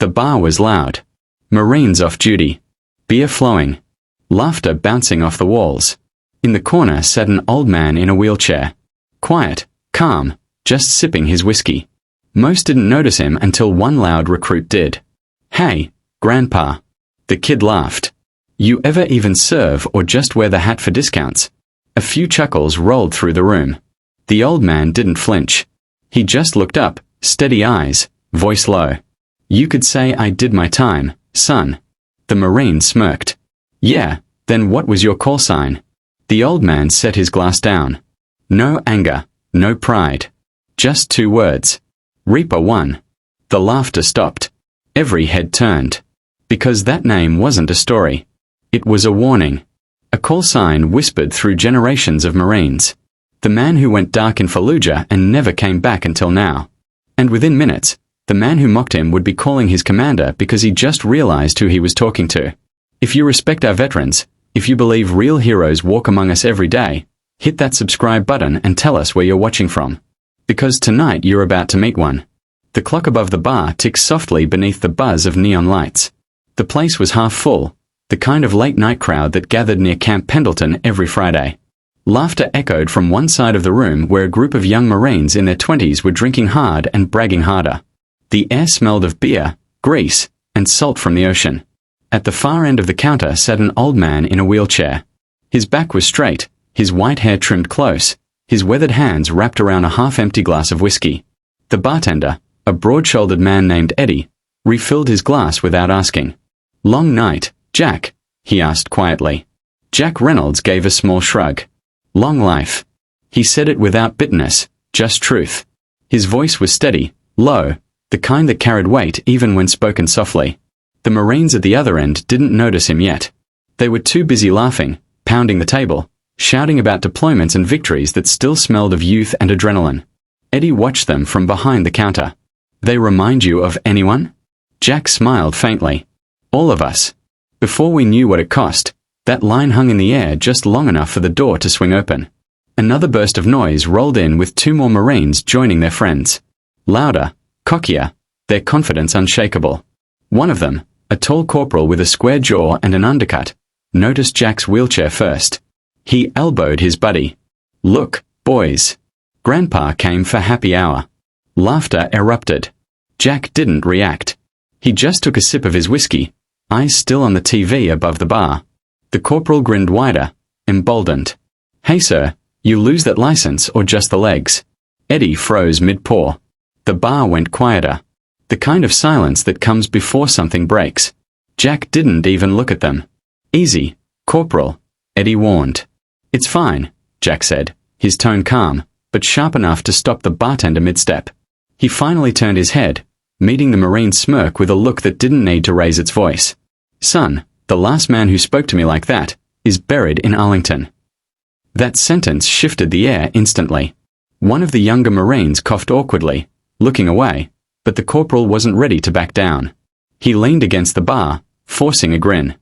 The bar was loud. Marines off duty. Beer flowing. Laughter bouncing off the walls. In the corner sat an old man in a wheelchair. Quiet, calm, just sipping his whiskey. Most didn't notice him until one loud recruit did. "Hey, Grandpa." The kid laughed. "You ever even serve or just wear the hat for discounts?" A few chuckles rolled through the room. The old man didn't flinch. He just looked up, steady eyes, voice low. "You could say I did my time, son." The Marine smirked. "Yeah, then what was your call sign?" The old man set his glass down. No anger, no pride. Just 2 words. Reaper 1. The laughter stopped. Every head turned. Because that name wasn't a story. It was a warning. A call sign whispered through generations of Marines. The man who went dark in Fallujah and never came back until now. And within minutes, the man who mocked him would be calling his commander because he just realized who he was talking to. If you respect our veterans, if you believe real heroes walk among us every day, hit that subscribe button and tell us where you're watching from. Because tonight you're about to meet one. The clock above the bar ticked softly beneath the buzz of neon lights. The place was half full, the kind of late-night crowd that gathered near Camp Pendleton every Friday. Laughter echoed from one side of the room where a group of young Marines in their 20s were drinking hard and bragging harder. The air smelled of beer, grease, and salt from the ocean. At the far end of the counter sat an old man in a wheelchair. His back was straight, his white hair trimmed close, his weathered hands wrapped around a half-empty glass of whiskey. The bartender, a broad-shouldered man named Eddie, refilled his glass without asking. "Long night, Jack?" he asked quietly. Jack Reynolds gave a small shrug. "Long life." He said it without bitterness, just truth. His voice was steady, low, the kind that carried weight even when spoken softly. The Marines at the other end didn't notice him yet. They were too busy laughing, pounding the table, shouting about deployments and victories that still smelled of youth and adrenaline. Eddie watched them from behind the counter. "They remind you of anyone?" Jack smiled faintly. "All of us." Before we knew what it cost, that line hung in the air just long enough for the door to swing open. Another burst of noise rolled in with 2 more Marines joining their friends. Louder, cockier, their confidence unshakable. One of them, a tall corporal with a square jaw and an undercut, noticed Jack's wheelchair first. He elbowed his buddy. "Look, boys. Grandpa came for happy hour." Laughter erupted. Jack didn't react. He just took a sip of his whiskey, eyes still on the TV above the bar. The corporal grinned wider, emboldened. "Hey sir, you lose that license or just the legs?" Eddie froze mid-pour. The bar went quieter. The kind of silence that comes before something breaks. Jack didn't even look at them. "Easy, Corporal," Eddie warned. "It's fine," Jack said, his tone calm, but sharp enough to stop the bartender mid-step. He finally turned his head, meeting the Marine's smirk with a look that didn't need to raise its voice. "Son, the last man who spoke to me like that is buried in Arlington." That sentence shifted the air instantly. One of the younger Marines coughed awkwardly, looking away, but the corporal wasn't ready to back down. He leaned against the bar, forcing a grin.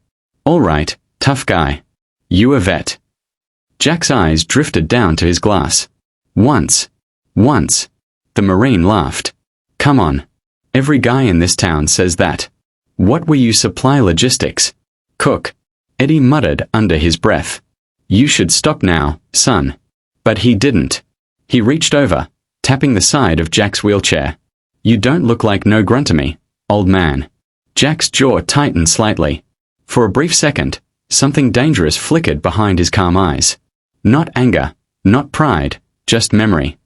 "All right, tough guy. You a vet." Jack's eyes drifted down to his glass. Once. The Marine laughed. "Come on. Every guy in this town says that. What were you supply logistics? Cook." Eddie muttered under his breath. "You should stop now, son." But he didn't. He reached over, tapping the side of Jack's wheelchair. "You don't look like no grunt to me, old man." Jack's jaw tightened slightly. For a brief second, something dangerous flickered behind his calm eyes. Not anger, not pride, just memory.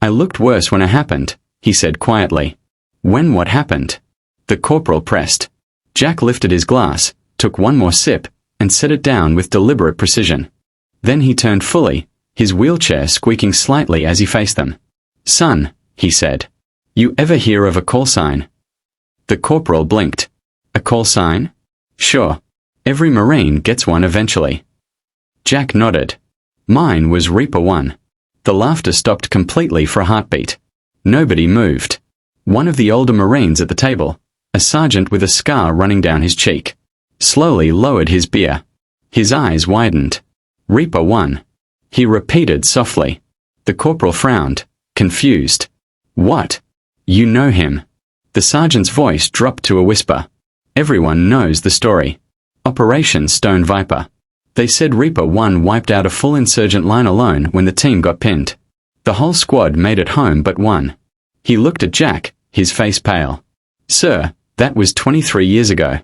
"I looked worse when it happened," he said quietly. "When what happened?" The corporal pressed. Jack lifted his glass, took one more sip, and set it down with deliberate precision. Then he turned fully, his wheelchair squeaking slightly as he faced them. "Son," he said, "you ever hear of a call sign?" The corporal blinked. "A call sign? Sure. Every Marine gets one eventually." Jack nodded. "Mine was Reaper 1. The laughter stopped completely for a heartbeat. Nobody moved. One of the older Marines at the table, a sergeant with a scar running down his cheek, slowly lowered his beer. His eyes widened. "Reaper 1. He repeated softly. The corporal frowned, confused. "What? You know him?" The sergeant's voice dropped to a whisper. Everyone knows the story. Operation Stone Viper. They said Reaper 1 wiped out a full insurgent line alone when the team got pinned. The whole squad made it home but one. He looked at Jack, his face pale. Sir, that was 23 years ago.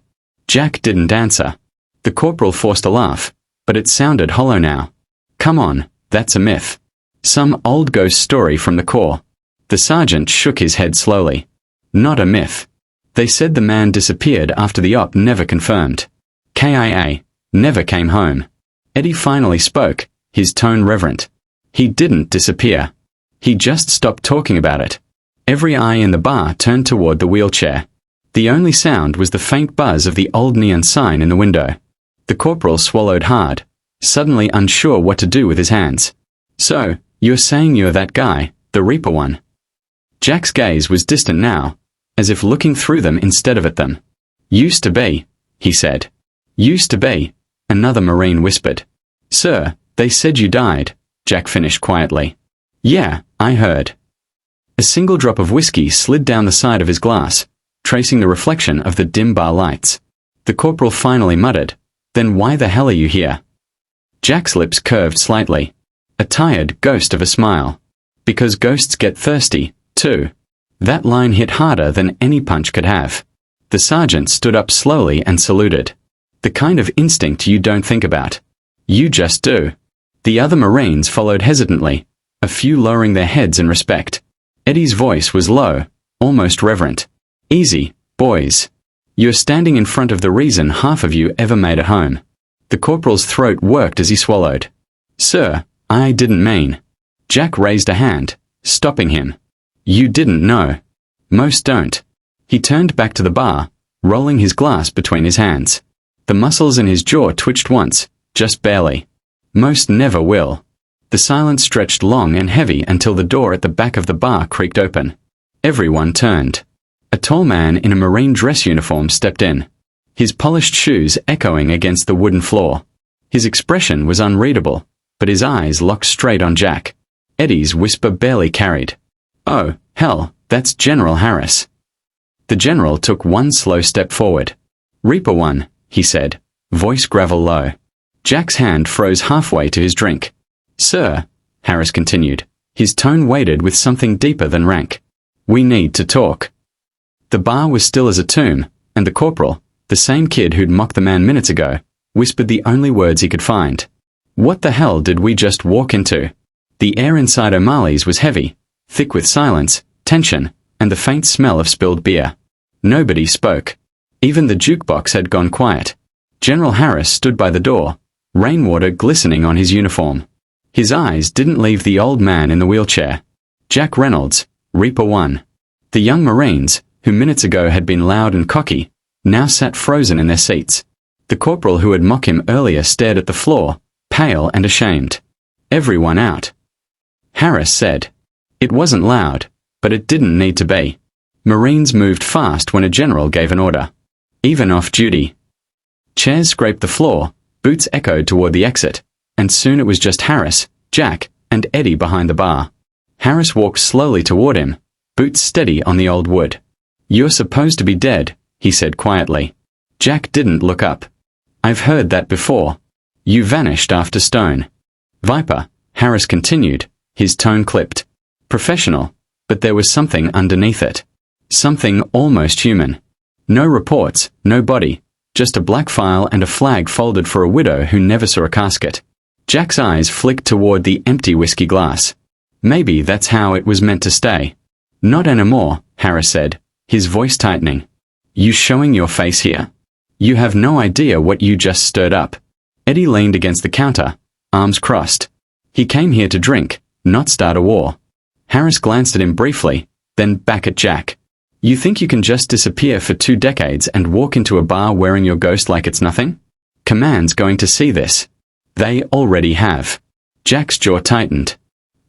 Jack didn't answer. The corporal forced a laugh, but it sounded hollow now. Come on, that's a myth. Some old ghost story from the Corps. The sergeant shook his head slowly. Not a myth. They said the man disappeared after the op never confirmed. KIA, never came home. Eddie finally spoke, his tone reverent. He didn't disappear. He just stopped talking about it. Every eye in the bar turned toward the wheelchair. The only sound was the faint buzz of the old neon sign in the window. The corporal swallowed hard, suddenly unsure what to do with his hands. So, you're saying you're that guy, the Reaper 1? Jack's gaze was distant now, as if looking through them instead of at them. Used to be, he said. Used to be, another Marine whispered. Sir, they said you died, Jack finished quietly. Yeah, I heard. A single drop of whiskey slid down the side of his glass, tracing the reflection of the dim bar lights. The corporal finally muttered, Then why the hell are you here? Jack's lips curved slightly. A tired ghost of a smile. Because ghosts get thirsty, too. That line hit harder than any punch could have. The sergeant stood up slowly and saluted. The kind of instinct you don't think about. You just do. The other Marines followed hesitantly, a few lowering their heads in respect. Eddie's voice was low, almost reverent. Easy, boys. You're standing in front of the reason half of you ever made it home. The corporal's throat worked as he swallowed. Sir, I didn't mean. Jack raised a hand, stopping him. You didn't know. Most don't. He turned back to the bar, rolling his glass between his hands. The muscles in his jaw twitched once, just barely. Most never will. The silence stretched long and heavy until the door at the back of the bar creaked open. Everyone turned. A tall man in a Marine dress uniform stepped in, his polished shoes echoing against the wooden floor. His expression was unreadable, but his eyes locked straight on Jack. Eddie's whisper barely carried. Oh, hell, that's General Harris. The general took one slow step forward. Reaper 1, he said, voice gravel low. Jack's hand froze halfway to his drink. Sir, Harris continued, his tone weighted with something deeper than rank. We need to talk. The bar was still as a tomb, and the corporal, the same kid who'd mocked the man minutes ago, whispered the only words he could find. What the hell did we just walk into? The air inside O'Malley's was heavy, thick with silence, tension, and the faint smell of spilled beer. Nobody spoke. Even the jukebox had gone quiet. General Harris stood by the door, rainwater glistening on his uniform. His eyes didn't leave the old man in the wheelchair. Jack Reynolds, Reaper 1. The young Marines, who minutes ago had been loud and cocky, now sat frozen in their seats. The corporal who had mocked him earlier stared at the floor, pale and ashamed. Everyone out. Harris said. It wasn't loud, but it didn't need to be. Marines moved fast when a general gave an order. Even off duty. Chairs scraped the floor, boots echoed toward the exit, and soon it was just Harris, Jack, and Eddie behind the bar. Harris walked slowly toward him, boots steady on the old wood. You're supposed to be dead, he said quietly. Jack didn't look up. I've heard that before. You vanished after Stone. Viper, Harris continued, his tone clipped. Professional, but there was something underneath it. Something almost human. No reports, no body, just a black file and a flag folded for a widow who never saw a casket. Jack's eyes flicked toward the empty whiskey glass. Maybe that's how it was meant to stay. Not anymore, Harris said, his voice tightening. You showing your face here? You have no idea what you just stirred up. Eddie leaned against the counter, arms crossed. He came here to drink, not start a war. Harris glanced at him briefly, then back at Jack. You think you can just disappear for 2 decades and walk into a bar wearing your ghost like it's nothing? Command's going to see this. They already have. Jack's jaw tightened.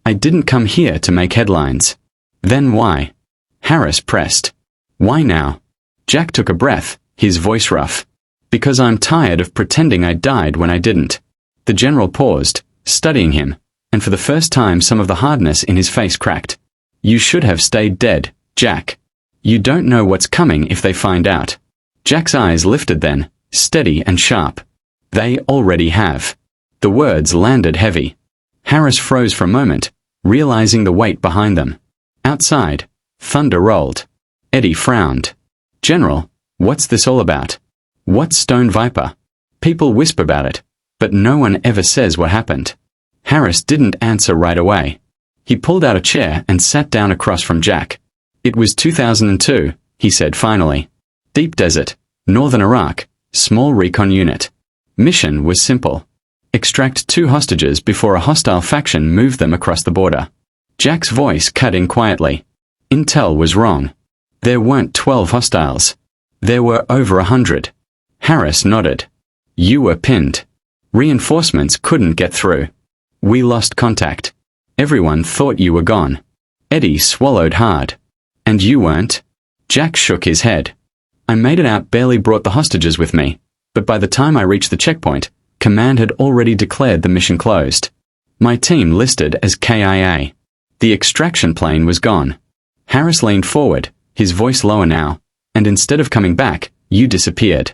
I didn't come here to make headlines. Then why? Harris pressed. Why now? Jack took a breath, his voice rough. Because I'm tired of pretending I died when I didn't. The general paused, studying him, and for the first time some of the hardness in his face cracked. You should have stayed dead, Jack. You don't know what's coming if they find out. Jack's eyes lifted then, steady and sharp. They already have. The words landed heavy. Harris froze for a moment, realizing the weight behind them. Outside, thunder rolled. Eddie frowned. General, what's this all about? What's Stone Viper? People whisper about it, but no one ever says what happened. Harris didn't answer right away. He pulled out a chair and sat down across from Jack. It was 2002, he said finally. Deep desert, northern Iraq, small recon unit. Mission was simple. Extract 2 hostages before a hostile faction moved them across the border. Jack's voice cut in quietly. Intel was wrong. There weren't 12 hostiles. There were over 100. Harris nodded. You were pinned. Reinforcements couldn't get through. We lost contact. Everyone thought you were gone. Eddie swallowed hard. And you weren't? Jack shook his head. I made it out, barely brought the hostages with me, but by the time I reached the checkpoint, Command had already declared the mission closed. My team listed as KIA. The extraction plane was gone. Harris leaned forward, his voice lower now, and instead of coming back, you disappeared.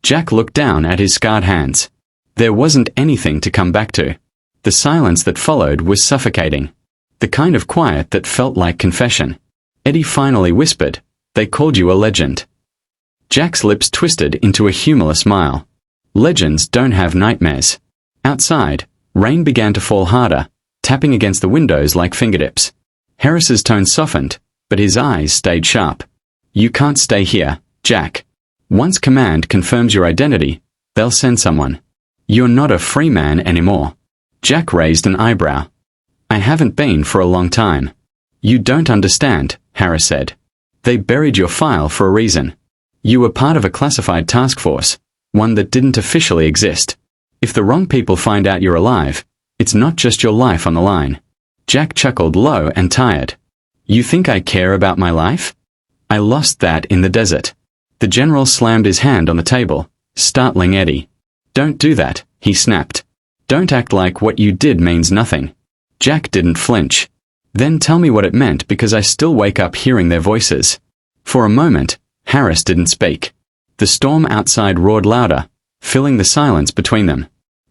Jack looked down at his scarred hands. There wasn't anything to come back to. The silence that followed was suffocating. The kind of quiet that felt like confession. Eddie finally whispered, they called you a legend. Jack's lips twisted into a humorless smile. Legends don't have nightmares. Outside, rain began to fall harder, tapping against the windows like fingertips. Harris's tone softened, but his eyes stayed sharp. You can't stay here, Jack. Once Command confirms your identity, they'll send someone. You're not a free man anymore. Jack raised an eyebrow. I haven't been for a long time. You don't understand, Harris said. They buried your file for a reason. You were part of a classified task force, one that didn't officially exist. If the wrong people find out you're alive, it's not just your life on the line. Jack chuckled low and tired. You think I care about my life? I lost that in the desert. The general slammed his hand on the table, startling Eddie. Don't do that, he snapped. Don't act like what you did means nothing. Jack didn't flinch. Then tell me what it meant, because I still wake up hearing their voices. For a moment, Harris didn't speak. The storm outside roared louder, filling the silence between them.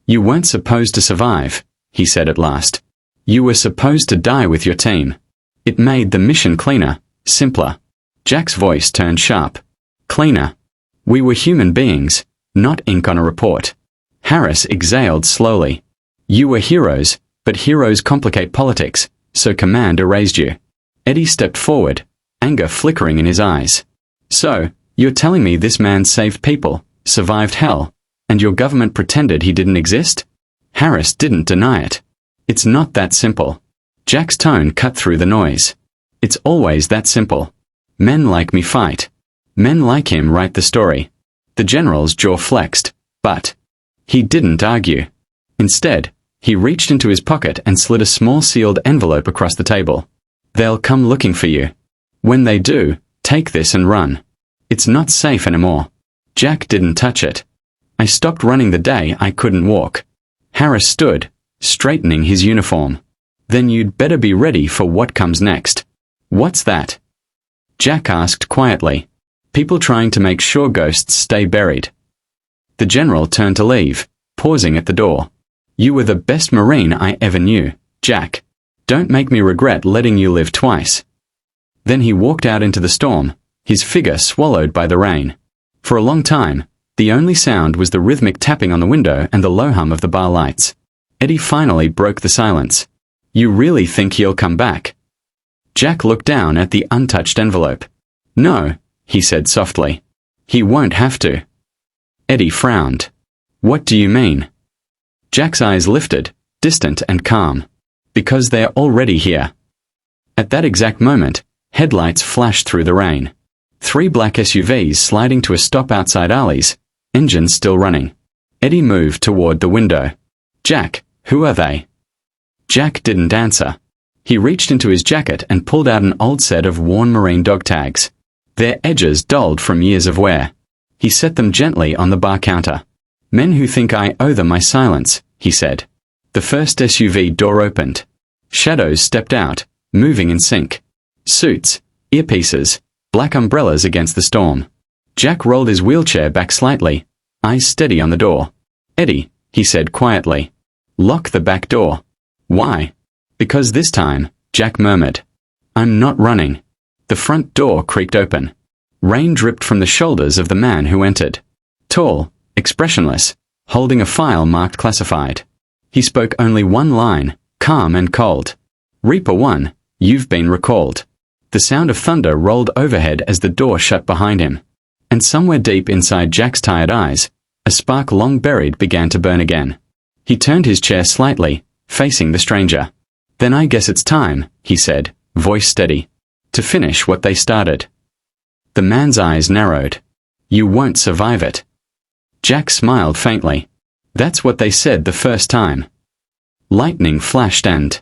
You weren't supposed to survive, he said at last. You were supposed to die with your team. It made the mission cleaner, simpler. Jack's voice turned sharp. Cleaner. We were human beings, not ink on a report. Harris exhaled slowly. You were heroes, but heroes complicate politics, so Command erased you. Eddie stepped forward, anger flickering in his eyes. So, you're telling me this man saved people, survived hell, and your government pretended he didn't exist? Harris didn't deny it. It's not that simple. Jack's tone cut through the noise. It's always that simple. Men like me fight. Men like him write the story. The general's jaw flexed, but he didn't argue. Instead, he reached into his pocket and slid a small sealed envelope across the table. They'll come looking for you. When they do, take this and run. It's not safe anymore. Jack didn't touch it. I stopped running the day I couldn't walk. Harris stood, straightening his uniform. Then you'd better be ready for what comes next. What's that? Jack asked quietly. People trying to make sure ghosts stay buried. The general turned to leave, pausing at the door. You were the best Marine I ever knew, Jack. Don't make me regret letting you live twice. Then he walked out into the storm, his figure swallowed by the rain. For a long time, the only sound was the rhythmic tapping on the window and the low hum of the bar lights. Eddie finally broke the silence. You really think he'll come back? Jack looked down at the untouched envelope. No, he said softly. He won't have to. Eddie frowned. What do you mean? Jack's eyes lifted, distant and calm. Because they're already here. At that exact moment, headlights flashed through the rain. 3 black SUVs sliding to a stop outside Ali's, engines still running. Eddie moved toward the window. Jack, who are they? Jack didn't answer. He reached into his jacket and pulled out an old set of worn Marine dog tags. Their edges dulled from years of wear. He set them gently on the bar counter. Men who think I owe them my silence, he said. The first SUV door opened. Shadows stepped out, moving in sync. Suits, earpieces, Black umbrellas against the storm. Jack rolled his wheelchair back slightly, eyes steady on the door. "Eddie," he said quietly, "lock the back door." "Why?" "Because this time," Jack murmured. "I'm not running." The front door creaked open. Rain dripped from the shoulders of the man who entered. Tall, expressionless, holding a file marked classified. He spoke only one line, calm and cold. "Reaper 1, you've been recalled." The sound of thunder rolled overhead as the door shut behind him. And somewhere deep inside Jack's tired eyes, a spark long buried began to burn again. He turned his chair slightly, facing the stranger. "Then I guess it's time," he said, voice steady, "to finish what they started." The man's eyes narrowed. "You won't survive it." Jack smiled faintly. "That's what they said the first time." Lightning flashed and